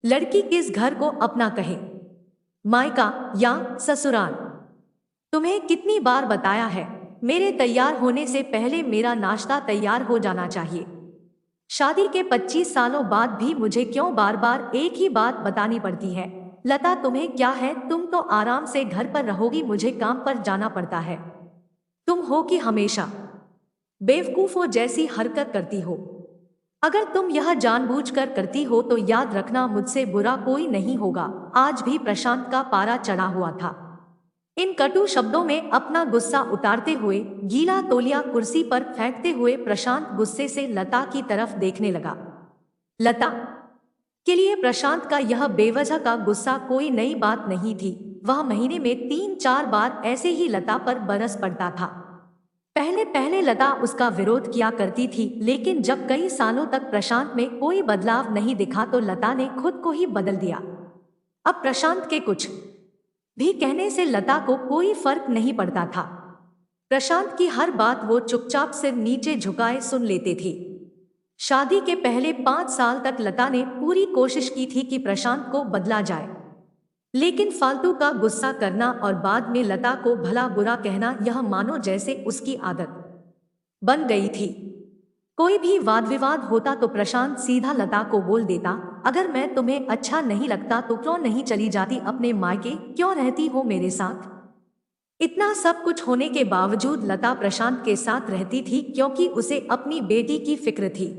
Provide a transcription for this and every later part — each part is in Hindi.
लड़की किस घर को अपना कहे, मायका या ससुराल। तुम्हें कितनी बार बताया है, मेरे तैयार होने से पहले मेरा नाश्ता तैयार हो जाना चाहिए। शादी के 25 सालों बाद भी मुझे क्यों बार बार एक ही बात बतानी पड़ती है। लता, तुम्हें क्या है, तुम तो आराम से घर पर रहोगी, मुझे काम पर जाना पड़ता है। तुम हो कि हमेशा बेवकूफों जैसी हरकत करती हो। अगर तुम यह जानबूझकर करती हो तो याद रखना, मुझसे बुरा कोई नहीं होगा। आज भी प्रशांत का पारा चढ़ा हुआ था। इन कटु शब्दों में अपना गुस्सा उतारते हुए, गीला तौलिया कुर्सी पर फेंकते हुए प्रशांत गुस्से से लता की तरफ देखने लगा। लता के लिए प्रशांत का यह बेवजह का गुस्सा कोई नई बात नहीं थी। वह महीने में 3-4 बार ऐसे ही लता पर बरस पड़ता था। पहले पहले लता उसका विरोध किया करती थी, लेकिन जब कई सालों तक प्रशांत में कोई बदलाव नहीं दिखा तो लता ने खुद को ही बदल दिया। अब प्रशांत के कुछ भी कहने से लता को कोई फर्क नहीं पड़ता था। प्रशांत की हर बात वो चुपचाप सिर नीचे झुकाए सुन लेते थे। शादी के पहले 5 साल तक लता ने पूरी कोशिश की थी कि प्रशांत को बदला जाए, लेकिन फालतू का गुस्सा करना और बाद में लता को भला बुरा कहना, यह मानो जैसे उसकी आदत बन गई थी। कोई भी वाद विवाद होता तो प्रशांत सीधा लता को बोल देता, अगर मैं तुम्हें अच्छा नहीं लगता तो क्यों नहीं चली जाती अपने मायके, क्यों रहती हो मेरे साथ। इतना सब कुछ होने के बावजूद लता प्रशांत के साथ रहती थी, क्योंकि उसे अपनी बेटी की फिक्र थी।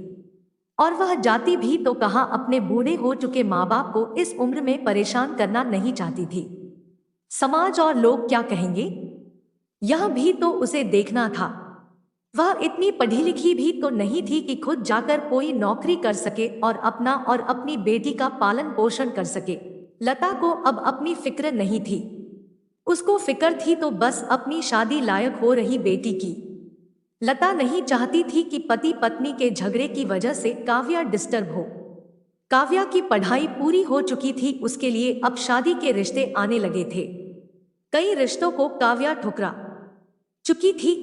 और वह जाती भी तो कहाँ, अपने बूढ़े हो चुके माँ बाप को इस उम्र में परेशान करना नहीं चाहती थी। समाज और लोग क्या कहेंगे, यह भी तो उसे देखना था। वह इतनी पढ़ी लिखी भी तो नहीं थी कि खुद जाकर कोई नौकरी कर सके और अपना और अपनी बेटी का पालन पोषण कर सके। लता को अब अपनी फिक्र नहीं थी। उसको फिक्र थी तो बस अपनी शादी लायक हो रही बेटी की। लता नहीं चाहती थी कि पति पत्नी के झगड़े की वजह से काव्या डिस्टर्ब हो। काव्या की पढ़ाई पूरी हो चुकी थी, उसके लिए अब शादी के रिश्ते आने लगे थे। कई रिश्तों को काव्या ठुकरा चुकी थी।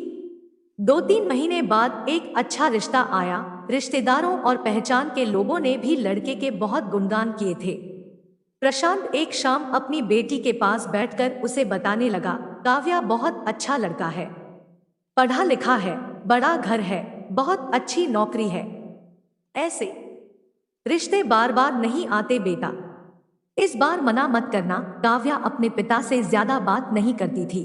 2-3 महीने बाद एक अच्छा रिश्ता आया। रिश्तेदारों और पहचान के लोगों ने भी लड़के के बहुत गुणगान किए थे। प्रशांत एक शाम अपनी बेटी के पास बैठकर उसे बताने लगा, काव्या बहुत अच्छा लड़का है, पढ़ा लिखा है, बड़ा घर है, बहुत अच्छी नौकरी है। ऐसे रिश्ते बार बार नहीं आते बेटा, इस बार मना मत करना। काव्या अपने पिता से ज्यादा बात नहीं करती थी।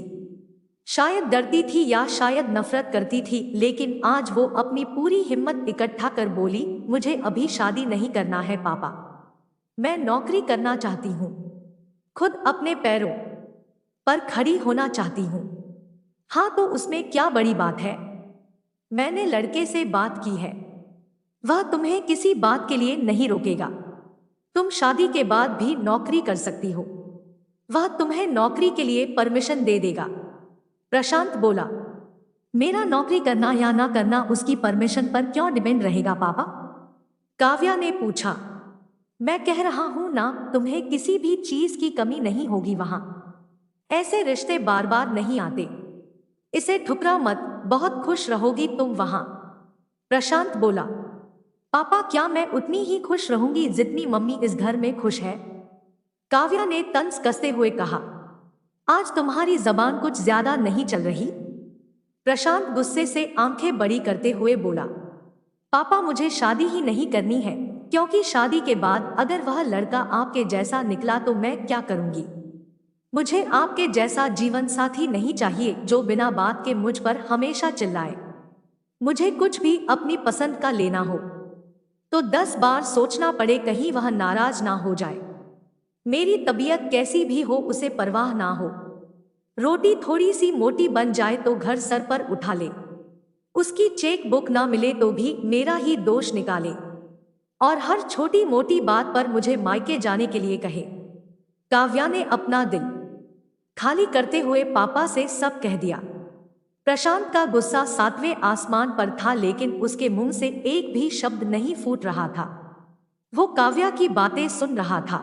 शायद डरती थी या शायद नफरत करती थी, लेकिन आज वो अपनी पूरी हिम्मत इकट्ठा कर बोली, मुझे अभी शादी नहीं करना है पापा, मैं नौकरी करना चाहती हूँ, खुद अपने पैरों पर खड़ी होना चाहती हूँ। हाँ तो उसमें क्या बड़ी बात है, मैंने लड़के से बात की है, वह तुम्हें किसी बात के लिए नहीं रोकेगा। तुम शादी के बाद भी नौकरी कर सकती हो, वह तुम्हें नौकरी के लिए परमिशन दे देगा। प्रशांत बोला, मेरा नौकरी करना या ना करना उसकी परमिशन पर क्यों डिपेंड रहेगा पापा। काव्या ने पूछा, मैं कह रहा हूं ना, तुम्हें किसी भी चीज की कमी नहीं होगी वहां। ऐसे रिश्ते बार बार नहीं आते, इसे ठुकरा मत, बहुत खुश रहोगी तुम वहां। प्रशांत बोला, पापा क्या मैं उतनी ही खुश रहूंगी जितनी मम्मी इस घर में खुश है। काव्या ने तंज कसते हुए कहा, आज तुम्हारी जबान कुछ ज्यादा नहीं चल रही। प्रशांत गुस्से से आंखें बड़ी करते हुए बोला, पापा मुझे शादी ही नहीं करनी है, क्योंकि शादी के बाद अगर वह लड़का आपके जैसा निकला तो मैं क्या करूंगी। मुझे आपके जैसा जीवन साथी नहीं चाहिए जो बिना बात के मुझ पर हमेशा चिल्लाए। मुझे कुछ भी अपनी पसंद का लेना हो तो 10 बार सोचना पड़े, कहीं वह नाराज ना हो जाए। मेरी तबीयत कैसी भी हो उसे परवाह ना हो। रोटी थोड़ी सी मोटी बन जाए तो घर सर पर उठा ले। उसकी चेक बुक ना मिले तो भी मेरा ही दोष निकाले, और हर छोटी मोटी बात पर मुझे मायके जाने के लिए कहे। काव्या ने अपना दिल खाली करते हुए पापा से सब कह दिया। प्रशांत का गुस्सा 7वें आसमान पर था, लेकिन उसके मुंह से एक भी शब्द नहीं फूट रहा था। वो काव्या की बातें सुन रहा था।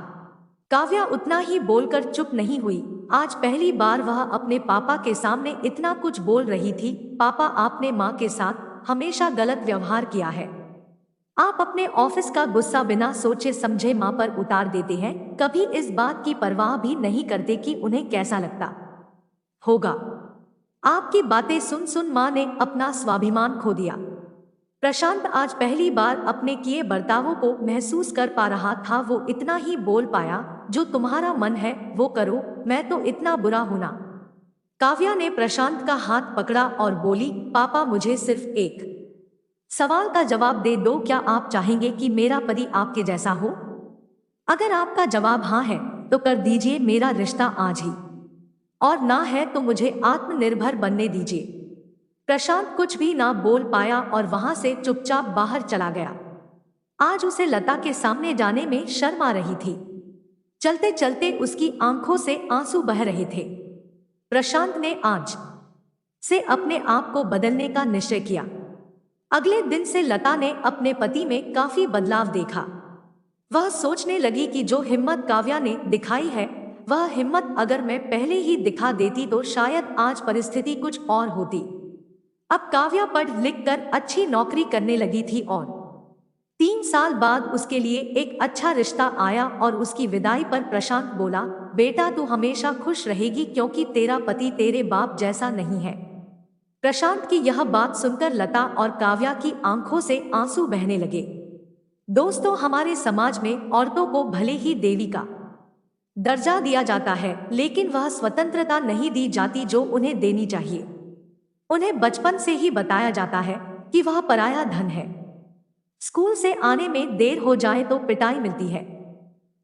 काव्या उतना ही बोलकर चुप नहीं हुई। आज पहली बार वह अपने पापा के सामने इतना कुछ बोल रही थी। पापा, आपने माँ के साथ हमेशा गलत व्यवहार किया है। आप अपने ऑफिस का गुस्सा बिना सोचे समझे माँ पर उतार देते हैं, कभी इस बात की परवाह भी नहीं करते कि उन्हें कैसा लगता होगा। आपकी बातें सुन सुन माँ ने अपना स्वाभिमान खो दिया। प्रशांत आज पहली बार अपने किए बर्तावों को महसूस कर पा रहा था। वो इतना ही बोल पाया, जो तुम्हारा मन है वो करो, मैं तो इतना बुरा हूं ना। काव्या ने प्रशांत का हाथ पकड़ा और बोली, पापा मुझे सिर्फ एक सवाल का जवाब दे दो, क्या आप चाहेंगे कि मेरा पति आपके जैसा हो? अगर आपका जवाब हाँ है तो कर दीजिए मेरा रिश्ता आज ही, और ना है तो मुझे आत्मनिर्भर बनने दीजिए। प्रशांत कुछ भी ना बोल पाया और वहां से चुपचाप बाहर चला गया। आज उसे लता के सामने जाने में शर्म आ रही थी। चलते चलते उसकी आंखों से आंसू बह रहे थे। प्रशांत ने आज से अपने आप को बदलने का निश्चय किया। अगले दिन से लता ने अपने पति में काफी बदलाव देखा। वह सोचने लगी कि जो हिम्मत काव्या ने दिखाई है, वह हिम्मत अगर मैं पहले ही दिखा देती तो शायद आज परिस्थिति कुछ और होती। अब काव्या पढ़ लिख कर अच्छी नौकरी करने लगी थी और 3 साल बाद उसके लिए एक अच्छा रिश्ता आया और उसकी विदाई पर प्रशांत बोला, बेटा तू हमेशा खुश रहेगी क्योंकि तेरा पति तेरे बाप जैसा नहीं है। प्रशांत की यह बात सुनकर लता और काव्या की आंखों से आंसू बहने लगे। दोस्तों, हमारे समाज में औरतों को भले ही देवी का दर्जा दिया जाता है, लेकिन वह स्वतंत्रता नहीं दी जाती जो उन्हें देनी चाहिए। उन्हें बचपन से ही बताया जाता है कि वह पराया धन है। स्कूल से आने में देर हो जाए तो पिटाई मिलती है।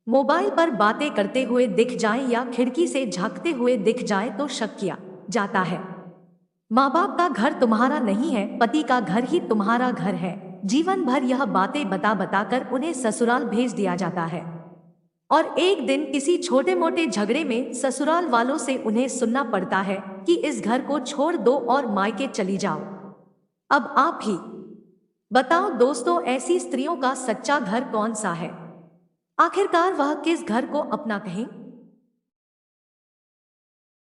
मोबाइल पर बातें करते हुए दिख जाए या खिड़की से झांकते हुए दिख जाए तो शक किया जाता है। माँ बाप का घर तुम्हारा नहीं है, पति का घर ही तुम्हारा घर है। जीवन भर यह बातें बता बता कर उन्हें ससुराल भेज दिया जाता है, और एक दिन किसी छोटे मोटे झगड़े में ससुराल वालों से उन्हें सुनना पड़ता है कि इस घर को छोड़ दो और मायके चली जाओ। अब आप ही बताओ दोस्तों, ऐसी स्त्रियों का सच्चा घर कौन सा है? आखिरकार वह किस घर को अपना कहें?